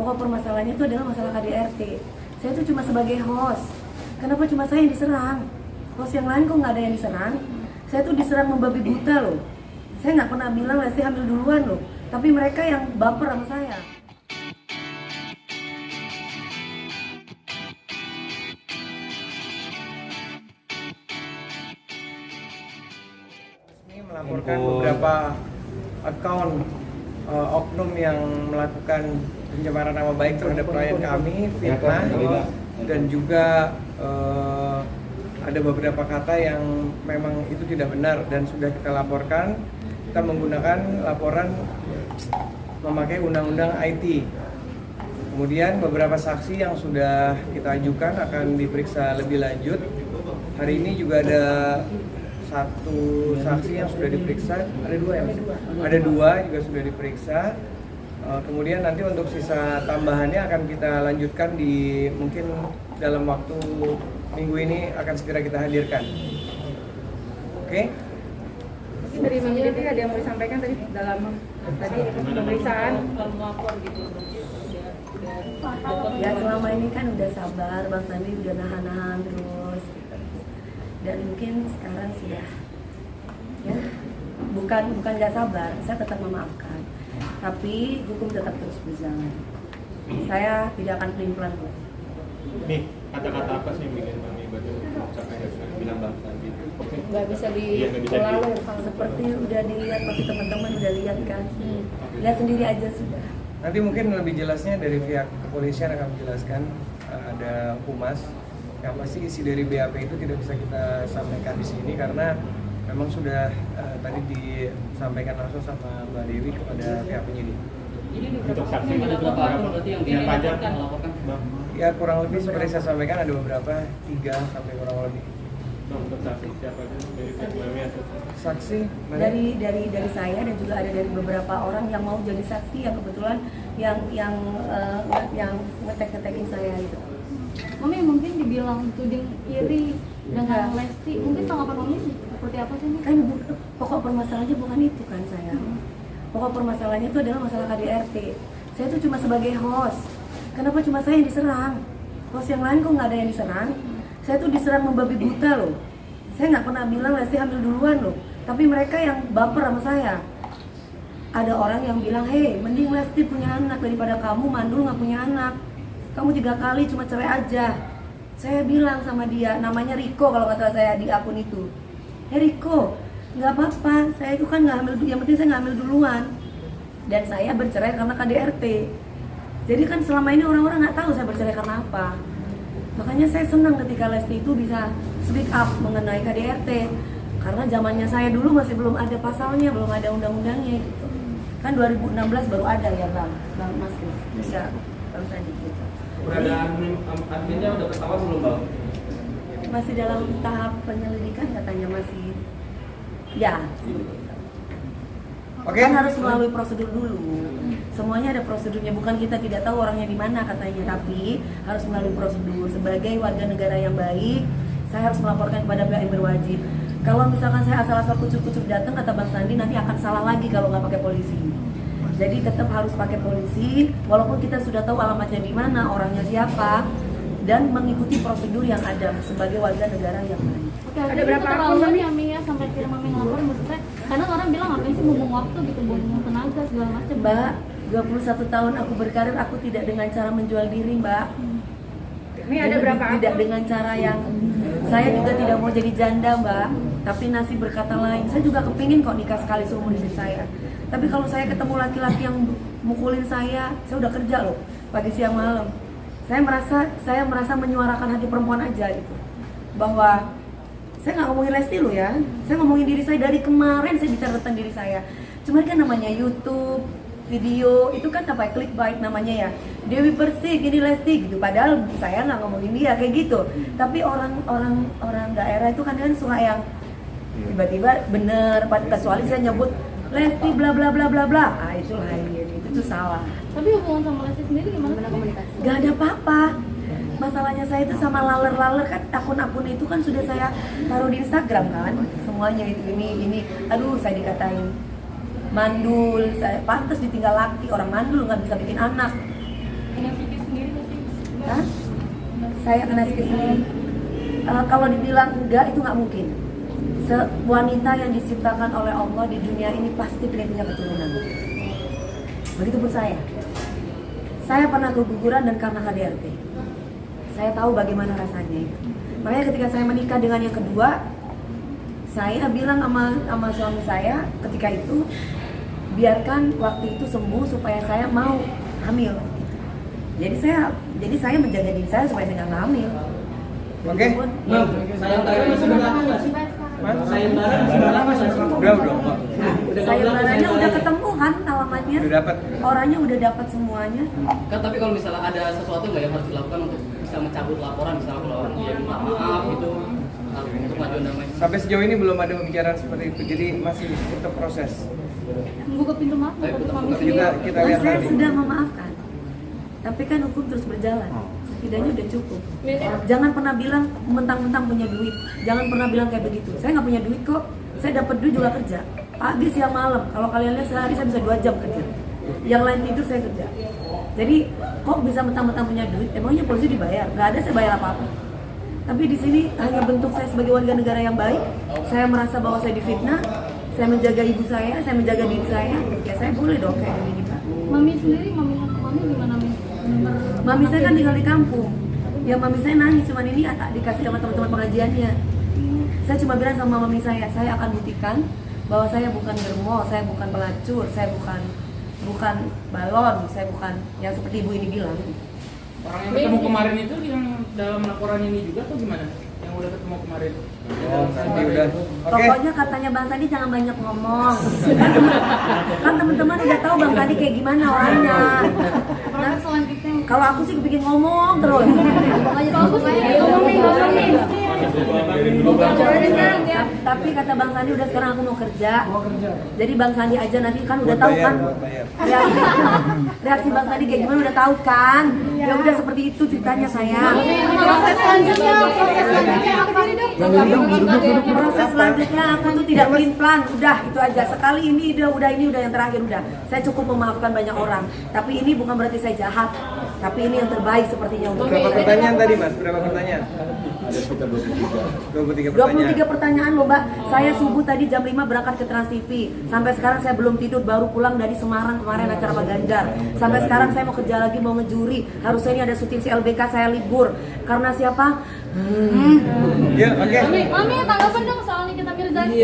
Pokok permasalahannya itu adalah masalah KDRT. Saya itu cuma sebagai host. Kenapa cuma saya yang diserang? Host yang lain kok nggak ada yang diserang? Saya tuh diserang membabi buta loh. Saya nggak pernah bilang Lesti hamil duluan loh. Tapi mereka yang baper sama saya. Ini melaporkan beberapa akun oknum yang melakukan pencemaran nama baik terhadap klien kami, fitnah, dan juga ada beberapa kata yang memang itu tidak benar dan sudah kita laporkan. Kita menggunakan laporan memakai undang-undang IT. Kemudian beberapa saksi yang sudah kita ajukan akan diperiksa lebih lanjut. Hari ini juga ada satu saksi yang sudah diperiksa, ada dua ya? Ada dua juga sudah diperiksa. Kemudian nanti untuk sisa tambahannya akan kita lanjutkan di mungkin dalam waktu minggu ini akan segera kita hadirkan. Oke? Dari Bang Yeti ada yang mau disampaikan tadi dalam pemeriksaan melapor gitu. Ya selama ini kan udah sabar, Bang Sandi udah nahan-nahan terus gitu. Dan mungkin sekarang sudah ya bukan nggak sabar, saya tetap memaafkan, tapi hukum tetap terus berjalan. Saya tidak akan pelin-pelan kok. Nih, kata-kata apa sih yang bikin Mami Batu mengucapkan bilang Bang Sandi? Nggak bisa Lalu seperti udah dilihat, pasti teman-teman udah lihat kan. Lihat sendiri aja sudah. Nanti mungkin lebih jelasnya dari pihak kepolisian akan menjelaskan, ada humas. Yang pasti isi dari BAP itu tidak bisa kita sampaikan di sini karena memang sudah tadi disampaikan langsung sama Mbak Dewi kepada pihak penyidik. Untuk saksi ada berapa orang berarti yang pajak melaporkan? Ya kurang lebih seperti saya sampaikan ada beberapa, 3 sampai kurang lebih. Untuk saksi siapa aja dari pihak Mami atau Saksi dari saya dan juga ada dari beberapa orang yang mau jadi saksi yang kebetulan yang ngetek-ngetekin saya itu. Mami mungkin dibilang tuding iri dengan Lesti, mungkin tanggapan Mami seperti apa sih? Kan pokok permasalahannya bukan itu kan saya. Pokok permasalahannya itu adalah masalah KDRT. Saya itu cuma sebagai host. Kenapa cuma saya yang diserang? Host yang lain kok nggak ada yang diserang? Saya tuh diserang membabi buta loh. Saya nggak pernah bilang Lesti hamil duluan loh. Tapi mereka yang baper sama saya. Ada orang yang bilang, hei mending Lesti punya anak daripada kamu mandul nggak punya anak. Kamu 3 kali cuma cewek aja. Saya bilang sama dia, namanya Riko kalau nggak salah saya di akun itu. Riko, nggak apa-apa, saya itu kan nggak hamil, yang penting saya nggak hamil duluan. Dan saya bercerai karena KDRT. Jadi kan selama ini orang-orang nggak tahu saya bercerai karena apa. Makanya saya senang ketika Lesti itu bisa speak up mengenai KDRT. Karena zamannya saya dulu masih belum ada pasalnya, belum ada undang-undangnya gitu. Kan 2016 baru ada ya Bang Mas Kris. Ya, Bang Sandi gitu. keberadaan adminnya udah ketahuan belum Bang? Masih dalam tahap penyelidikan katanya masih. Ya. Oke. Kan harus melalui prosedur dulu. Semuanya ada prosedurnya, bukan kita tidak tahu orangnya di mana katanya, tapi harus melalui prosedur. Sebagai warga negara yang baik, saya harus melaporkan kepada pihak yang berwajib. Kalau misalkan saya asal-asal kucuk-kucuk datang, kata Bang Sandi, nanti akan salah lagi kalau nggak pakai polisi. Jadi tetap harus pakai polisi, walaupun kita sudah tahu alamatnya di mana, orangnya siapa, dan mengikuti prosedur yang ada sebagai warga negara yang baik. Oke, ada berapa akun ya Mi ya sampai kira Mami ngelapor maksudnya? Karena orang bilang ngapain sih buang waktu gitu, buang tenaga segala macam. Mbak, 21 tahun aku berkarir, aku tidak dengan cara menjual diri, Mbak. Ini ada berapa akun? Tidak dengan cara yang saya juga tidak mau jadi janda, Mbak. Tapi nasib berkata lain. Saya juga kepingin kok nikah sekali seumur hidup saya. Tapi kalau saya ketemu laki-laki yang mukulin saya udah kerja loh, pagi siang malam. Saya merasa menyuarakan hati perempuan aja gitu. Bahwa saya nggak ngomongin Lesti loh ya. Saya ngomongin diri saya dari kemarin, saya bicara tentang diri saya. Cuma kan namanya YouTube, video itu kan apa clickbait namanya ya. Dewi Persik ini Lesti gitu. Padahal saya nggak ngomongin dia kayak gitu. Tapi orang daerah itu kan suka yang tiba-tiba bener, kecuali saya nyebut Lesti bla bla bla bla bla. Ah itu lain, itu tuh salah. Tapi hubungan sama Lesti sendiri gimana komunikasi? Gak ada apa-apa. Masalahnya saya itu sama laler-laler kan, akun-akun itu kan sudah saya taruh di Instagram kan. Semuanya itu ini. Aduh saya dikatain mandul, saya pantas ditinggal laki, orang mandul nggak bisa bikin anak. Kena psikis sendiri nggak sih? Hah? Saya kena psikis sendiri. Kalau dibilang enggak itu nggak mungkin. Wanita yang diciptakan oleh Allah di dunia ini pasti punya keturunan. Begitupun saya. Saya pernah keguguran dan karena KDRT. Saya tahu bagaimana rasanya itu. Makanya ketika saya menikah dengan yang kedua, saya bilang sama suami saya ketika itu, biarkan waktu itu sembuh supaya saya mau hamil. Jadi saya menjaga diri saya supaya saya nggak hamil. Oke. Sayembara masih berlaku nggak sih? Sayembara masih berlaku nggak sih? Udah. Sayembaranya udah ketemu kan alamatnya. Udah dapat. Orangnya udah dapat semuanya. Kan tapi kalau misalnya ada sesuatu nggak yang harus dilakukan untuk bisa mencabut laporan, misalnya kalau orang dia minta maaf gitu untuk majuan damai. Sampai sejauh ini belum ada pembicaraan seperti itu, jadi masih tetap proses. Buka pintu maaf nggak untuk mami sendiri? Kita lihat Saya nanti. sudah memaafkan. Tapi kan hukum terus berjalan. Setidaknya udah cukup. Jangan pernah bilang mentang-mentang punya duit. Jangan pernah bilang kayak begitu. Saya nggak punya duit kok. Saya dapat duit juga kerja. Pagi, siang, malam. Kalau kalian lihat sehari saya bisa 2 jam kerja. Yang lain tidur saya kerja. Jadi kok bisa mentang-mentang punya duit? Emangnya polisi dibayar? Nggak ada saya bayar apa-apa. Tapi di sini hanya bentuk saya sebagai warga negara yang baik. Saya merasa bahwa saya difitnah. Saya menjaga ibu saya menjaga diri saya. Ya saya boleh dong kayak gini Pak. Mami sendiri, mami gimana Mi? Mami saya kan tinggal di kampung. Ya mami saya nangis, cuman ini dikasih sama teman-teman pengajiannya. Saya cuma bilang sama mami saya akan buktikan bahwa saya bukan germo, saya bukan pelacur, saya bukan balon, saya bukan yang seperti ibu ini bilang. Orang yang ketemu kemarin itu yang dalam laporan ini juga atau gimana? Yang udah ketemu kemarin? Oh, nanti udah. Oke. Pokoknya katanya Bang Sandi jangan banyak ngomong. Kan teman-teman udah tahu Bang Sandi kayak gimana orangnya. Nah, Selanjutnya kalau aku sih kepingin ngomong terus. Tapi kata Bang Sandi udah sekarang aku mau kerja. Jadi Bang Sandi aja nanti kan udah tahu kan. Buat bayar. Reaksi Bang Sandi kayak gimana udah tahu kan. Ya udah seperti itu ceritanya sayang. Proses selanjutnya aku tuh tidak pelin-pelan, udah itu aja. Sekali ini udah yang terakhir udah. Saya cukup memaafkan banyak orang. Tapi ini bukan berarti saya jahat. Tapi ini yang terbaik sepertinya untuk Berapa saya. pertanyaan tadi Mas? Berapa pertanyaan? Ada sekitar 23. 23 pertanyaan. 23 pertanyaan loh Mbak. Saya subuh tadi jam 5 berangkat ke Trans TV. Sampai sekarang saya belum tidur, baru pulang dari Semarang kemarin acara Pak Ganjar. Sampai sekarang saya mau kerja lagi, mau ngejuri. Harusnya ini ada syuting CLBK, saya libur. Karena siapa? Ya, oke. Mami tanggapan dong soal Nikita Mirzani.